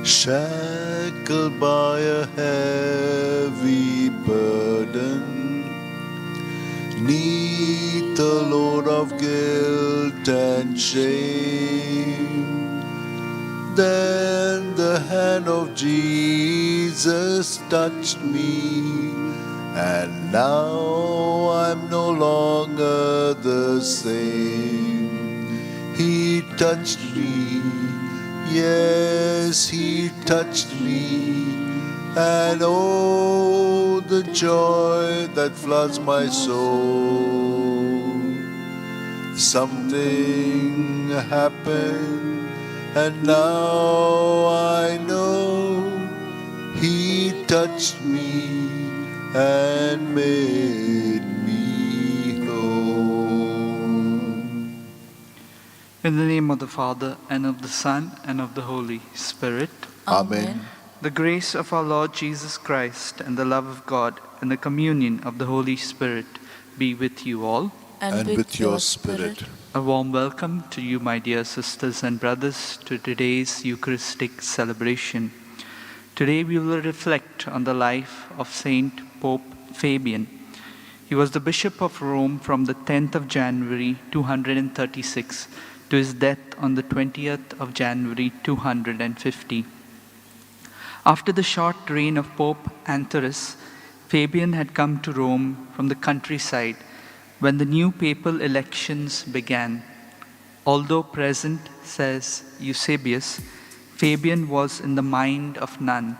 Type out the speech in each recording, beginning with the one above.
shackled by a heavy burden, 'neath the load of guilt and shame. Then the hand of Jesus touched me, and now I'm no longer the same. He touched me, yes, He touched me, and oh, the joy that floods my soul. Something happened, and now I know He touched me and made me whole. In the name of the Father, and of the Son, and of the Holy Spirit. Amen. The grace of our Lord Jesus Christ, and the love of God, and the communion of the Holy Spirit be with you all. And with your spirit. A warm welcome to you, my dear sisters and brothers, to today's Eucharistic celebration. Today we will reflect on the life of Saint Pope Fabian. He was the Bishop of Rome from the 10th of January 236 to his death on the 20th of January 250. After the short reign of Pope Anthorus, Fabian had come to Rome from the countryside when the new papal elections began. Although present, says Eusebius, Fabian was in the mind of none.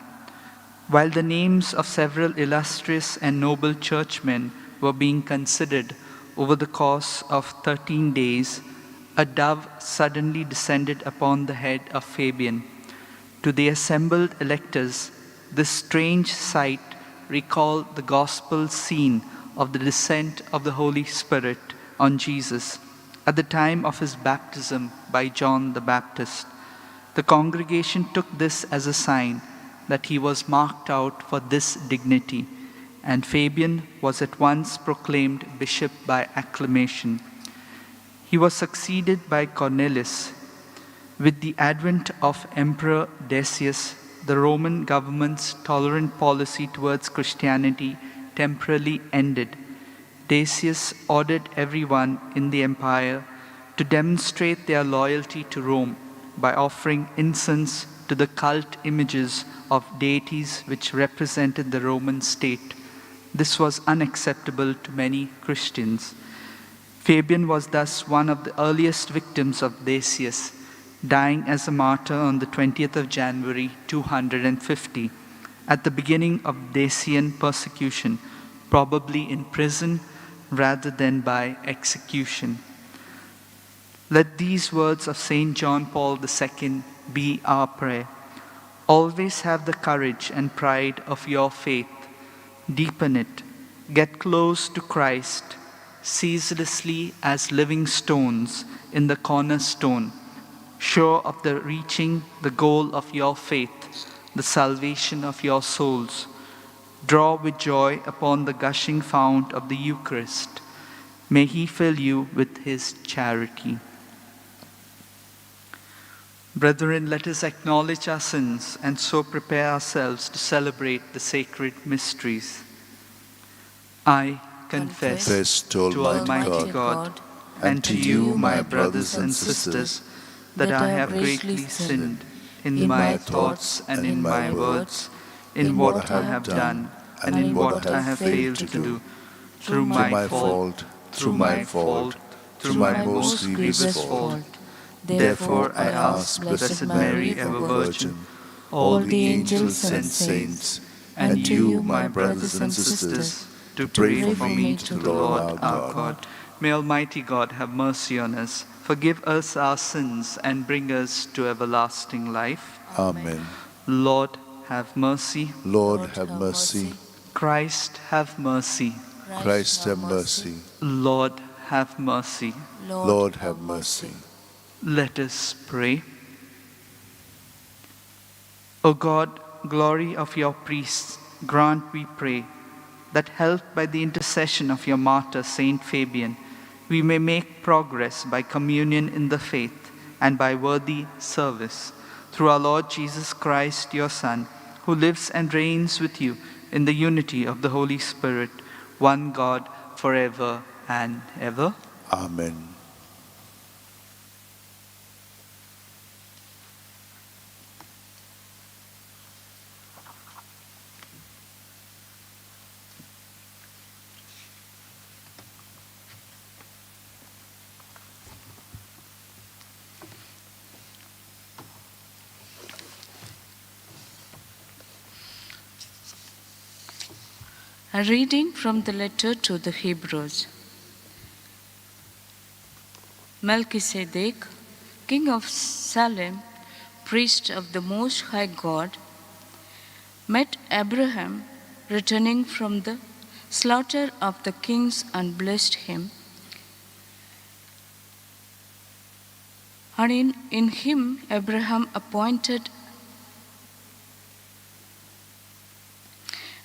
While the names of several illustrious and noble churchmen were being considered over the course of 13 days, a dove suddenly descended upon the head of Fabian. To the assembled electors, this strange sight recalled the gospel scene of the descent of the Holy Spirit on Jesus at the time of his baptism by John the Baptist. The congregation took this as a sign that he was marked out for this dignity, and Fabian was at once proclaimed bishop by acclamation. He was succeeded by Cornelius. With the advent of Emperor Decius, the Roman government's tolerant policy towards Christianity temporarily ended. Decius ordered everyone in the empire to demonstrate their loyalty to Rome by offering incense to the cult images of deities which represented the Roman state. This was unacceptable to many Christians. Fabian was thus one of the earliest victims of Decius, dying as a martyr on the 20th of January 250, at the beginning of Decian persecution, probably in prison rather than by execution. Let these words of St. John Paul II be our prayer. Always have the courage and pride of your faith. Deepen it. Get close to Christ, ceaselessly as living stones in the cornerstone, sure of the reaching the goal of your faith, the salvation of your souls. Draw with joy upon the gushing fount of the Eucharist. May He fill you with His charity. Brethren, let us acknowledge our sins and so prepare ourselves to celebrate the sacred mysteries. I confess to Almighty God and to you, my brothers and sisters, that I have greatly sinned in my thoughts and in my words, in what I have done and in what I have failed to do, through my fault, through my most grievous fault. Therefore I ask Blessed Mary, ever Virgin, all the angels and saints, and you, my brothers and sisters, to pray for me to the Lord our God. May Almighty God have mercy on us, forgive us our sins, and bring us to everlasting life. Amen. Lord, have mercy. Lord, have mercy. Christ, have mercy. Christ, have mercy. Lord, have mercy. Lord, have mercy. Let us pray. O God, glory of your priests, grant, we pray, that helped by the intercession of your martyr, Saint Fabian, we may make progress by communion in the faith and by worthy service. through our Lord Jesus Christ, your Son, who lives and reigns with you in the unity of the Holy Spirit, one God, forever and ever. Amen. A reading from the letter to the Hebrews. Melchizedek, king of Salem, priest of the Most High God, met Abraham returning from the slaughter of the kings and blessed him. And in him Abraham appointed,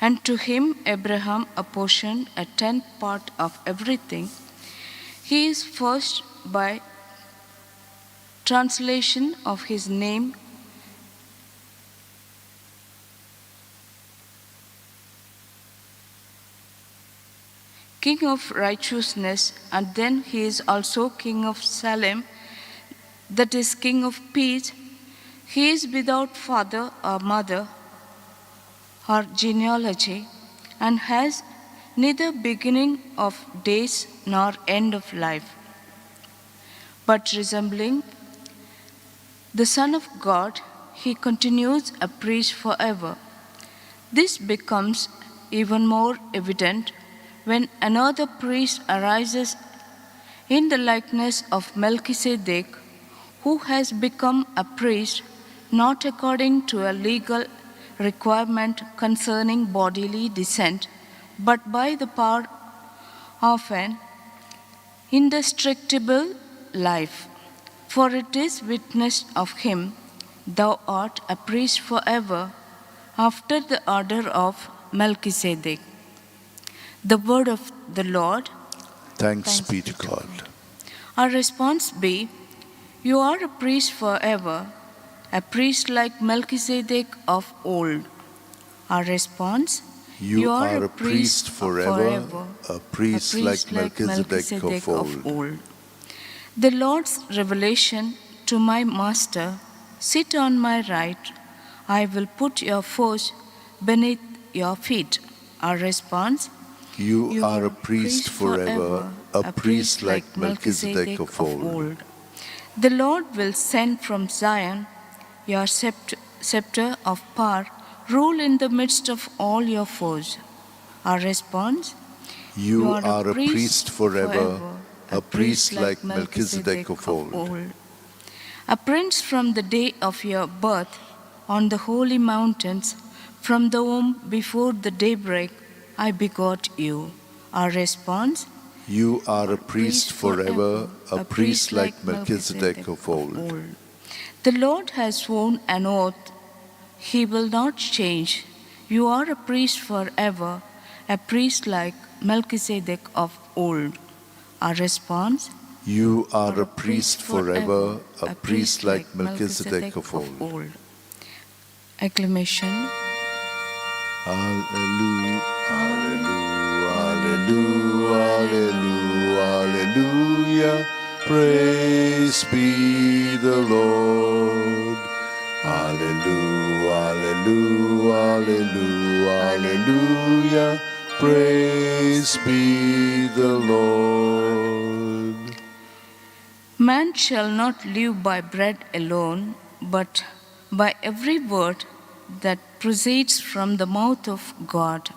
and to him Abraham apportioned a tenth part of everything. He is first by translation of his name King of righteousness, and then he is also King of Salem, that is King of peace. He is without father or mother or genealogy, and has neither beginning of days nor end of life, but resembling the Son of God, he continues a priest forever. This becomes even more evident when another priest arises in the likeness of Melchizedek, who has become a priest not according to a legal requirement concerning bodily descent, but by the power of an indestructible life. For it is witnessed of him, thou art a priest forever, after the order of Melchizedek. The word of the Lord. Thanks be to God. Our response be, you are a priest forever, a priest like Melchizedek of old. Our response, You are a priest forever, a priest like Melchizedek of old. The Lord's revelation to my master, sit on my right, I will put your foes beneath your feet. Our response, You are a priest forever, a priest like Melchizedek of old. The Lord will send from Zion your scepter of power, rule in the midst of all your foes. Our response, You are a priest forever, a priest like Melchizedek of old. A prince from the day of your birth on the holy mountains, from the womb before the daybreak, I begot you. Our response, You are a priest forever, a priest like Melchizedek of old. The Lord has sworn an oath, he will not change. You are a priest forever, a priest like Melchizedek of old. Our response, You are a priest forever, a priest like Melchizedek of old. Acclamation. Hallelujah, hallelujah, hallelujah, hallelujah. Praise be the Lord. Hallelujah, hallelujah, hallelujah, hallelujah. Praise be the Lord. Man shall not live by bread alone, but by every word that proceeds from the mouth of God.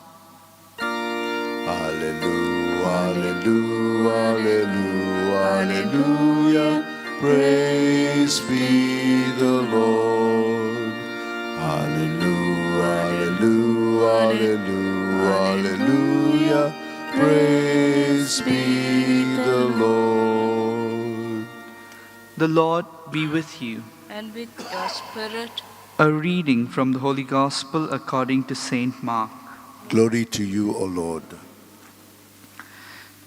Hallelujah, hallelujah, hallelujah, hallelujah. Praise be the Lord. Hallelujah, hallelujah, hallelujah, hallelujah. Praise be the Lord. The Lord be with you. And with your spirit. A reading from the Holy Gospel according to Saint Mark. Glory to you, O Lord.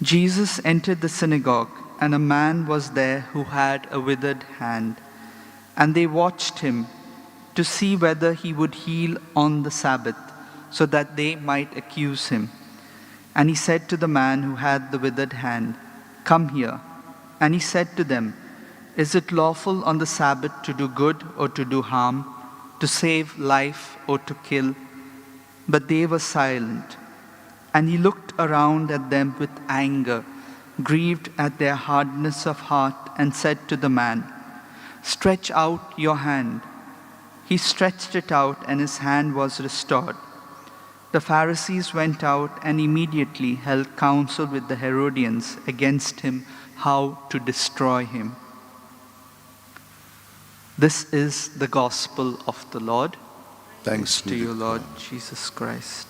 Jesus entered the synagogue, and a man was there who had a withered hand. And they watched him to see whether he would heal on the Sabbath, so that they might accuse him. And he said to the man who had the withered hand, "Come here." And he said to them, "Is it lawful on the Sabbath to do good or to do harm, to save life or to kill?" But they were silent. And he looked around at them with anger, grieved at their hardness of heart, and said to the man, "Stretch out your hand." He stretched it out, and his hand was restored. The Pharisees went out and immediately held counsel with the Herodians against him, how to destroy him. This is the gospel of the Lord. Thanks to you, Lord Jesus Christ.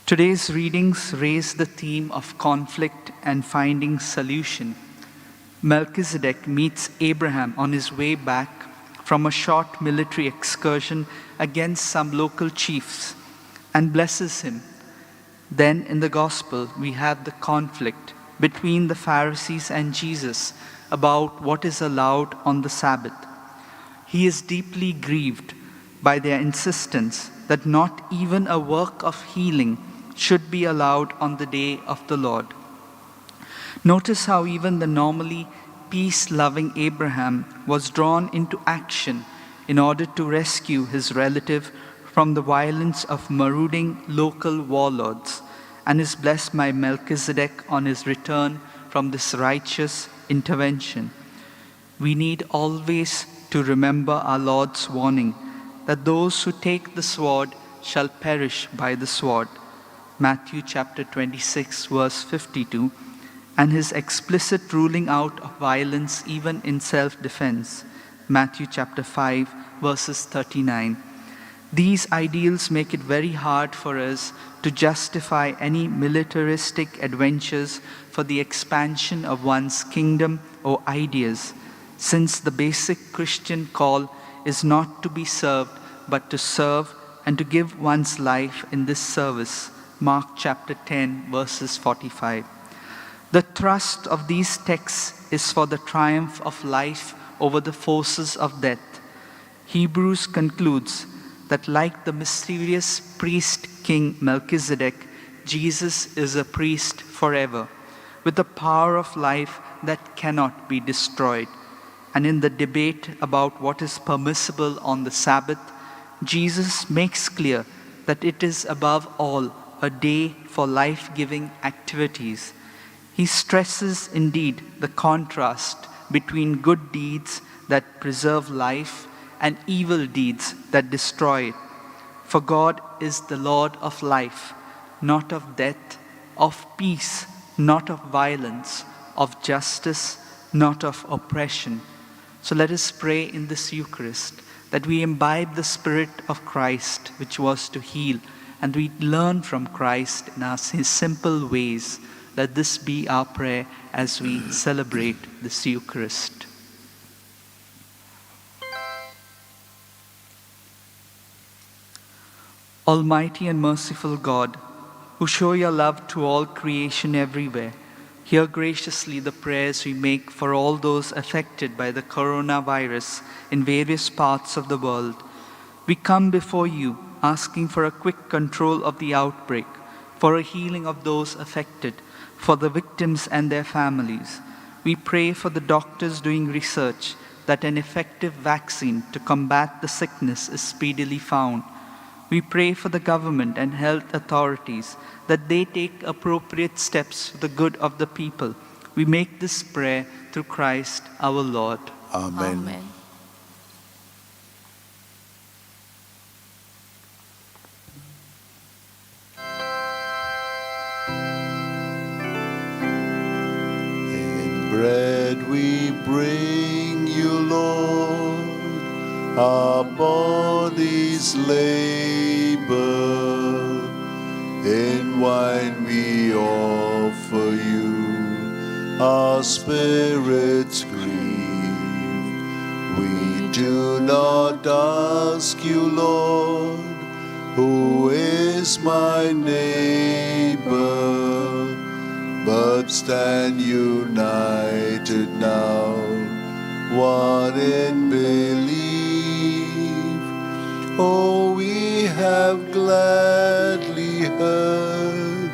Today's readings raise the theme of conflict and finding solution. Melchizedek meets Abraham on his way back from a short military excursion against some local chiefs and blesses him. Then in the gospel, we have the conflict between the Pharisees and Jesus about what is allowed on the Sabbath. He is deeply grieved by their insistence that not even a work of healing should be allowed on the day of the Lord. Notice how even the normally peace-loving Abraham was drawn into action in order to rescue his relative from the violence of marauding local warlords, and is blessed by Melchizedek on his return from this righteous intervention. We need always to remember our Lord's warning that those who take the sword shall perish by the sword. Matthew chapter 26, verse 52, and his explicit ruling out of violence even in self-defense. Matthew chapter 5, verses 39. These ideals make it very hard for us to justify any militaristic adventures for the expansion of one's kingdom or ideas, since the basic Christian call is not to be served, but to serve and to give one's life in this service. Mark chapter 10, verses 45. The thrust of these texts is for the triumph of life over the forces of death. Hebrews concludes that like the mysterious priest king Melchizedek, Jesus is a priest forever, with the power of life that cannot be destroyed. And in the debate about what is permissible on the Sabbath, Jesus makes clear that it is above all a day for life-giving activities. He stresses indeed the contrast between good deeds that preserve life and evil deeds that destroy it. For God is the Lord of life, not of death, of peace, not of violence, of justice, not of oppression. So let us pray in this Eucharist that we imbibe the Spirit of Christ, which was to heal, and we learn from Christ in his simple ways. Let this be our prayer as we celebrate this Eucharist. Almighty and merciful God, who show your love to all creation everywhere, hear graciously the prayers we make for all those affected by the coronavirus in various parts of the world. We come before you asking for a quick control of the outbreak, for a healing of those affected, for the victims and their families. We pray for the doctors doing research that an effective vaccine to combat the sickness is speedily found. We pray for the government and health authorities that they take appropriate steps for the good of the people. We make this prayer through Christ our Lord. Amen. Amen. In bread we bring you, Lord, our bodies labor. In wine we offer you our spirits grieve. We do not ask you, Lord, who is my neighbor, but stand united now, one in belief. Oh, we have gladly heard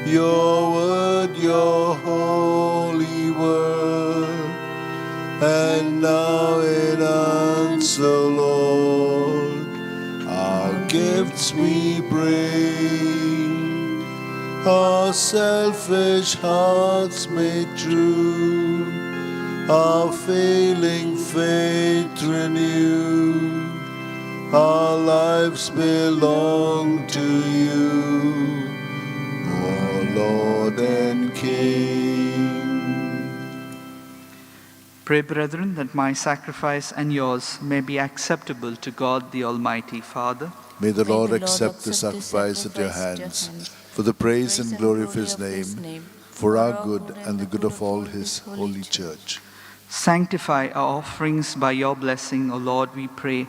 your word, your holy word, and now in answer, Lord, our gifts we bring, our selfish hearts made true, our failing faith renew. Our lives belong to you, O Lord and King. Pray, brethren, that my sacrifice and yours may be acceptable to God the Almighty Father. May the Lord accept the sacrifice at your hands, for the praise and glory of his name, for our good and the good of all his holy church. Sanctify our offerings by your blessing, O Lord, we pray,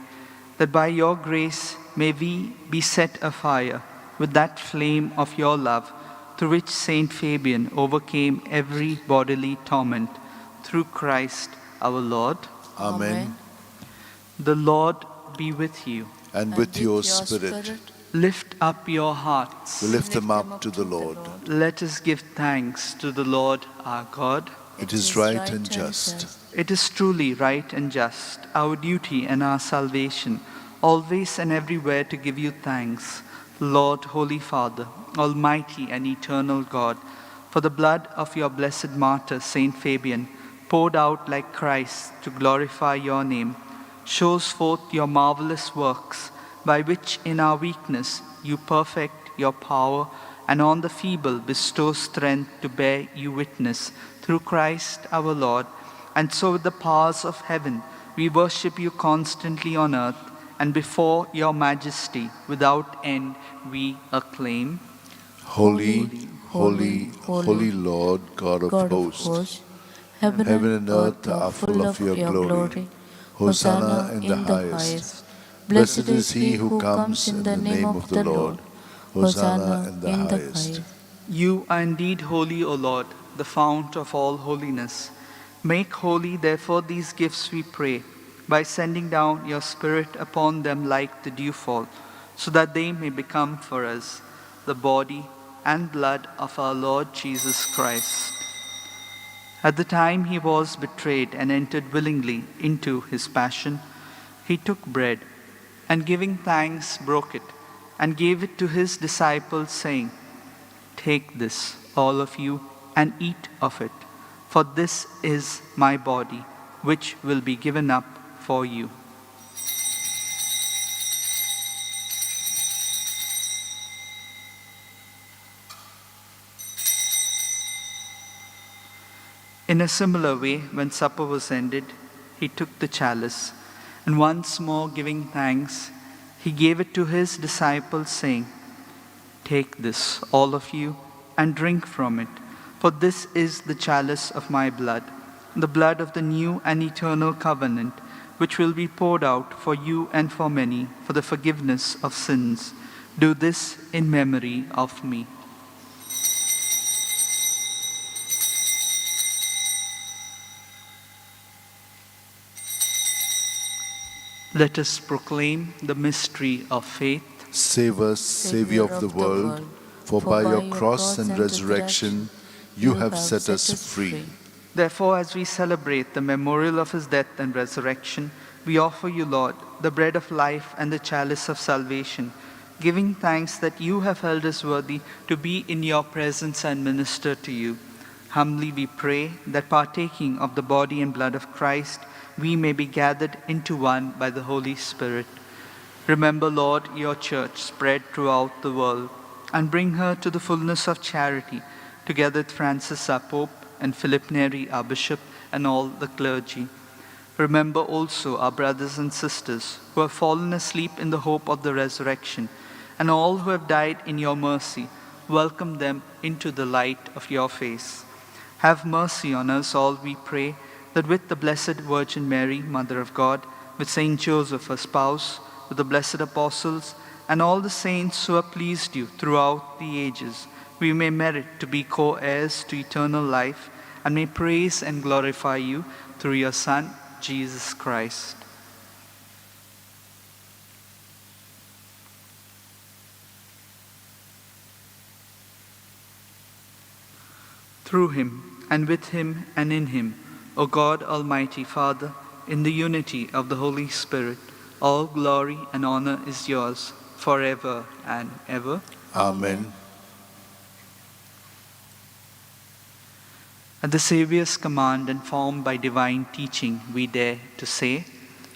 that by your grace may we be set afire with that flame of your love, through which Saint Fabian overcame every bodily torment, through Christ our Lord. Amen. The Lord be with you. And with your spirit, Lift up your hearts. we lift them up to the Lord. Let us give thanks to the Lord our God. It is right and just. It is truly right and just, our duty and our salvation, always and everywhere to give you thanks, Lord, Holy Father, Almighty and eternal God, for the blood of your blessed martyr, Saint Fabian, poured out like Christ to glorify your name, shows forth your marvelous works, by which in our weakness you perfect your power, and on the feeble bestow strength to bear you witness, through Christ our Lord. And so with the powers of heaven we worship you constantly on earth, and before your majesty without end we acclaim. Holy, holy, holy Lord, God of hosts, heaven and earth are full of your glory. Hosanna in the highest. Blessed is he who comes in the name of the Lord. Hosanna in the highest. You are indeed holy, O Lord, the fount of all holiness. Make holy, therefore, these gifts, we pray, by sending down your Spirit upon them like the dewfall, so that they may become for us the body and blood of our Lord Jesus Christ. At the time he was betrayed and entered willingly into his passion, he took bread, and giving thanks, broke it, and gave it to his disciples, saying, "Take this, all of you, and eat of it. For this is my body, which will be given up for you." In a similar way, when supper was ended, he took the chalice, and once more giving thanks, he gave it to his disciples, saying, "Take this, all of you, and drink from it. For this is the chalice of my blood, the blood of the new and eternal covenant, which will be poured out for you and for many for the forgiveness of sins. Do this in memory of me." Let us proclaim the mystery of faith. Save us, Savior of the world, for by your cross and resurrection you have set us free. Therefore, as we celebrate the memorial of his death and resurrection, we offer you, Lord, the bread of life and the chalice of salvation, giving thanks that you have held us worthy to be in your presence and minister to you. Humbly we pray that partaking of the body and blood of Christ, we may be gathered into one by the Holy Spirit. Remember, Lord, your church spread throughout the world, and bring her to the fullness of charity, together with Francis our Pope, and Philip Neri our Bishop, and all the clergy. Remember also our brothers and sisters who have fallen asleep in the hope of the resurrection, and all who have died in your mercy. Welcome them into the light of your face. Have mercy on us all, we pray, that with the Blessed Virgin Mary, Mother of God, with Saint Joseph, her spouse, with the blessed apostles, and all the saints who have pleased you throughout the ages, we may merit to be co-heirs to eternal life, and may praise and glorify you through your Son, Jesus Christ. through him, and with him, and in him, O God, Almighty Father, in the unity of the Holy Spirit, all glory and honor is yours, forever and ever. Amen. At the Saviour's command, and formed by divine teaching, we dare to say,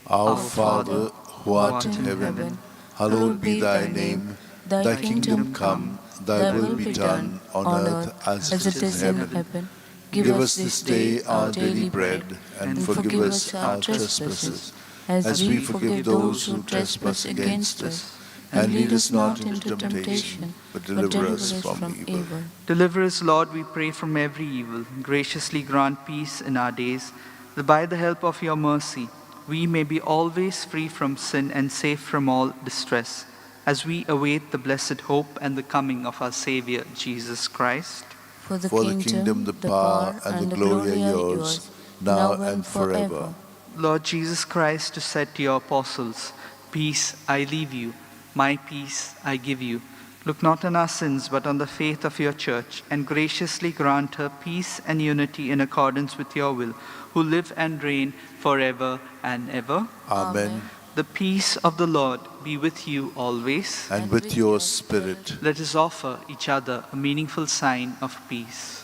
Our Father, who art in heaven, hallowed be thy name. Thy kingdom come, thy will be done, on earth as it is in heaven. Give us this day our daily bread, and forgive us our trespasses, as we forgive those who trespass against us. And lead us not into temptation, but deliver us from evil. Deliver us, Lord, we pray, from every evil. Graciously grant peace in our days, that by the help of your mercy, we may be always free from sin and safe from all distress, as we await the blessed hope and the coming of our Savior, Jesus Christ. For the kingdom, the power, and the glory are yours, now and forever. Lord Jesus Christ, who said to your apostles, "Peace I leave you, my peace I give you," look not on our sins, but on the faith of your church, and graciously grant her peace and unity in accordance with your will, who live and reign forever and ever. Amen. The peace of the Lord be with you always. And with your spirit. Let us offer each other a meaningful sign of peace.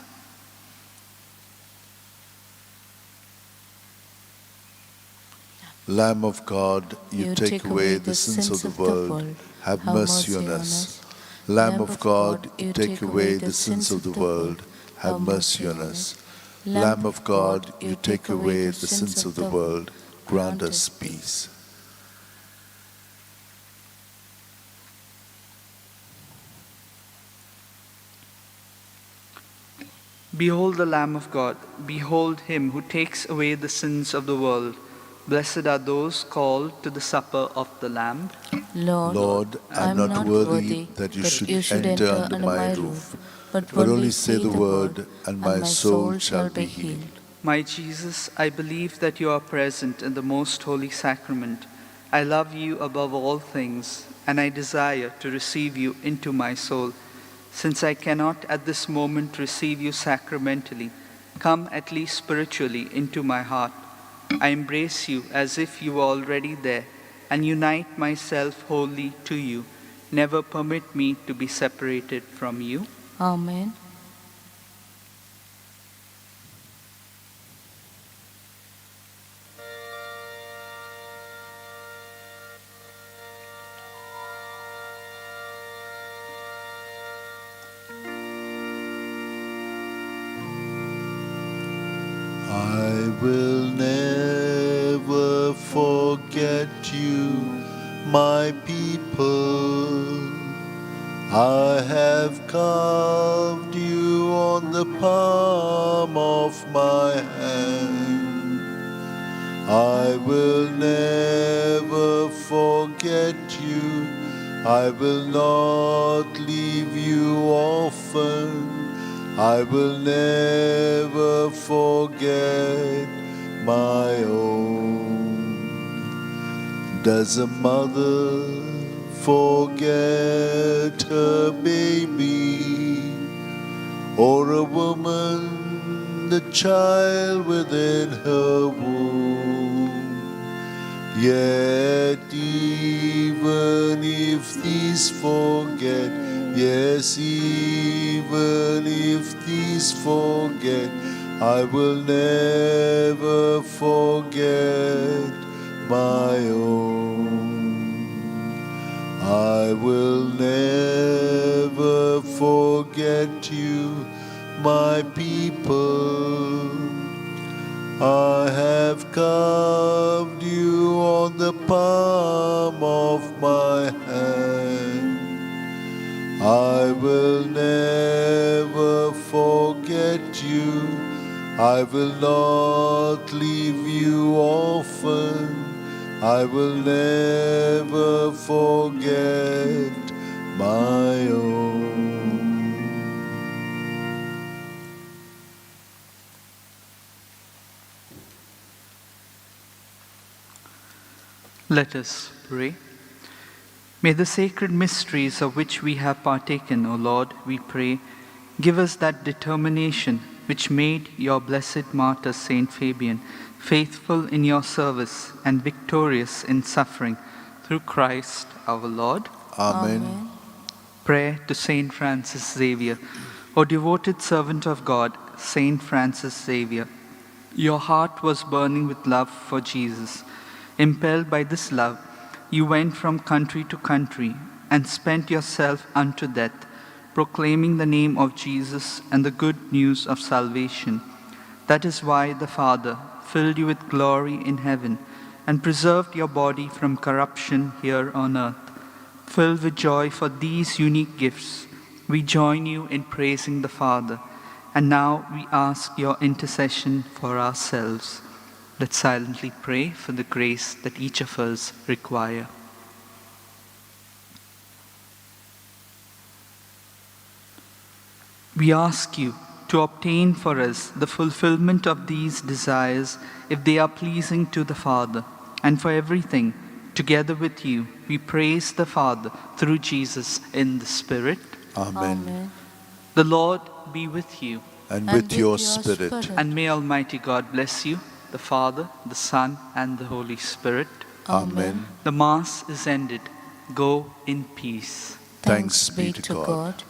Lamb of God, you take away the sins of the world. Have mercy on us. Lamb of God, you take away the sins of the world. Have mercy on us. Lamb of God, you take away the sins of the world. Grant us peace. Behold the Lamb of God. Behold him who takes away the sins of the world. Blessed are those called to the supper of the Lamb. Lord, I am not worthy that you should enter under my roof, but only say the word, and my soul shall be healed. My Jesus, I believe that you are present in the most holy sacrament. I love you above all things, and I desire to receive you into my soul. Since I cannot at this moment receive you sacramentally, come at least spiritually into my heart. I embrace you as if you were already there, and unite myself wholly to you. Never permit me to be separated from you. Amen. I will never forget you, my people. I have carved you on the palm of my hand. I will never forget you. I will not leave you orphan. I will never forget my own. Does a mother forget her baby, or a woman the child within her womb? Yet even if these forget, yes, even if these forget, I will never forget my own. I will never forget you, my people. I have carved you on the palm of my hand. I will never forget you. I will not leave you orphan. I will never forget my own. Let us pray. May the sacred mysteries of which we have partaken, O Lord, we pray, give us that determination which made your blessed martyr Saint Fabian faithful in your service and victorious in suffering, through Christ our Lord. Amen. Prayer to Saint Francis Xavier. O devoted servant of God, Saint Francis Xavier, your heart was burning with love for Jesus. Impelled by this love, you went from country to country and spent yourself unto death, proclaiming the name of Jesus and the good news of salvation. That is why the Father filled you with glory in heaven and preserved your body from corruption here on earth. Filled with joy for these unique gifts, we join you in praising the Father, and now we ask your intercession for ourselves. Let's silently pray for the grace that each of us require. We ask you to obtain for us the fulfillment of these desires if they are pleasing to the Father, and for everything, together with you, we praise the Father through Jesus in the Spirit. Amen. The Lord be with you. And with your spirit. And may Almighty God bless you, the Father, the Son, and the Holy Spirit. Amen. The Mass is ended. Go in peace. Thanks be to God.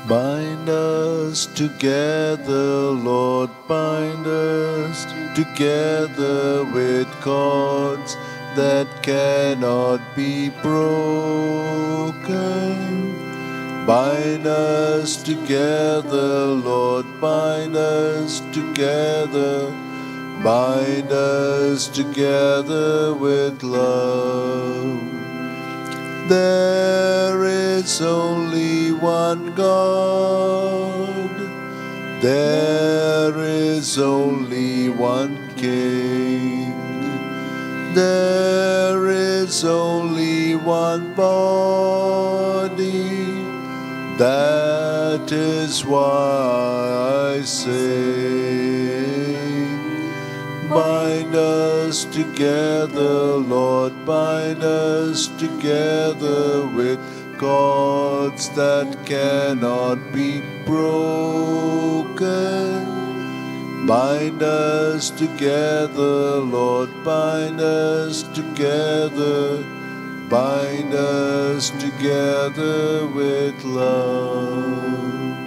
Bind us together, Lord, bind us together with cords that cannot be broken. Bind us together, Lord, bind us together. Bind us together with love. There is only one God. There is only one King. There is only one body. That is why I say, bind us together, Lord, bind us together with cords that cannot be broken. Bind us together, Lord, bind us together. Bind us together with love.